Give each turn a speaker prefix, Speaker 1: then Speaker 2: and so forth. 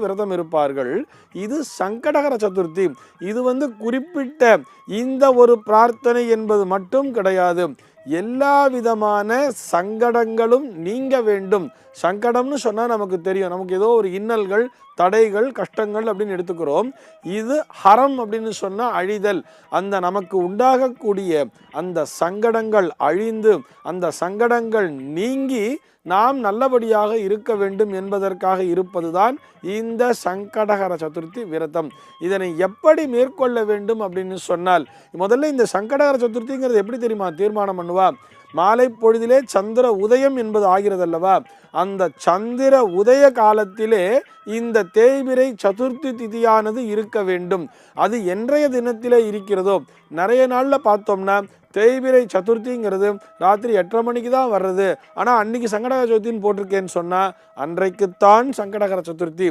Speaker 1: விரதம் இருப்பார்கள். இது சங்கடகர சதுர்த்தி. இது குறிப்பிட்ட இந்த ஒரு பிரார்த்தனை என்பது மட்டும் கிடையாது. எல்லா விதமான சங்கடங்களும் நீங்க வேண்டும். சங்கடம்னு சொன்னா நமக்கு தெரியும், நமக்கு ஏதோ ஒரு இன்னல்கள், தடைகள், கஷ்டங்கள் அப்படின்னு எடுத்துக்கிறோம். இது ஹரம் அப்படின்னு சொன்னா அழிதல். அந்த நமக்கு உண்டாகக்கூடிய அந்த சங்கடங்கள் அழிந்து, அந்த சங்கடங்கள் நீங்கி நாம் நல்லபடியாக இருக்க வேண்டும் என்பதற்காக இருப்பதுதான் இந்த சங்கடகர சதுர்த்தி விரதம். இதனை எப்படி மேற்கொள்ள வேண்டும் அப்படின்னு சொன்னால், முதல்ல இந்த சங்கடகர சதுர்த்திங்கிறது எப்படி தெரியுமா தீர்மானம் பண்ணுவா? மாலை பொழுதிலே சந்திர உதயம் என்பது ஆகிறது அல்லவா? அந்த சந்திர உதய காலத்திலே இந்த தேய்பிறை சதுர்த்தி திதியானது இருக்க வேண்டும். அது என்றைய தினத்திலே இருக்கிறதோ, நிறைய நாள்ல பார்த்தோம்னா தேய்பிறை சதுர்த்திங்கிறது ராத்திரி 8:30 மணிக்கு தான் வர்றது. ஆனால் அன்னைக்கு சங்கடகர சதுர்த்தின்னு போட்டிருக்கேன்னு சொன்னால் அன்றைக்குத்தான் சங்கடகர சதுர்த்தி.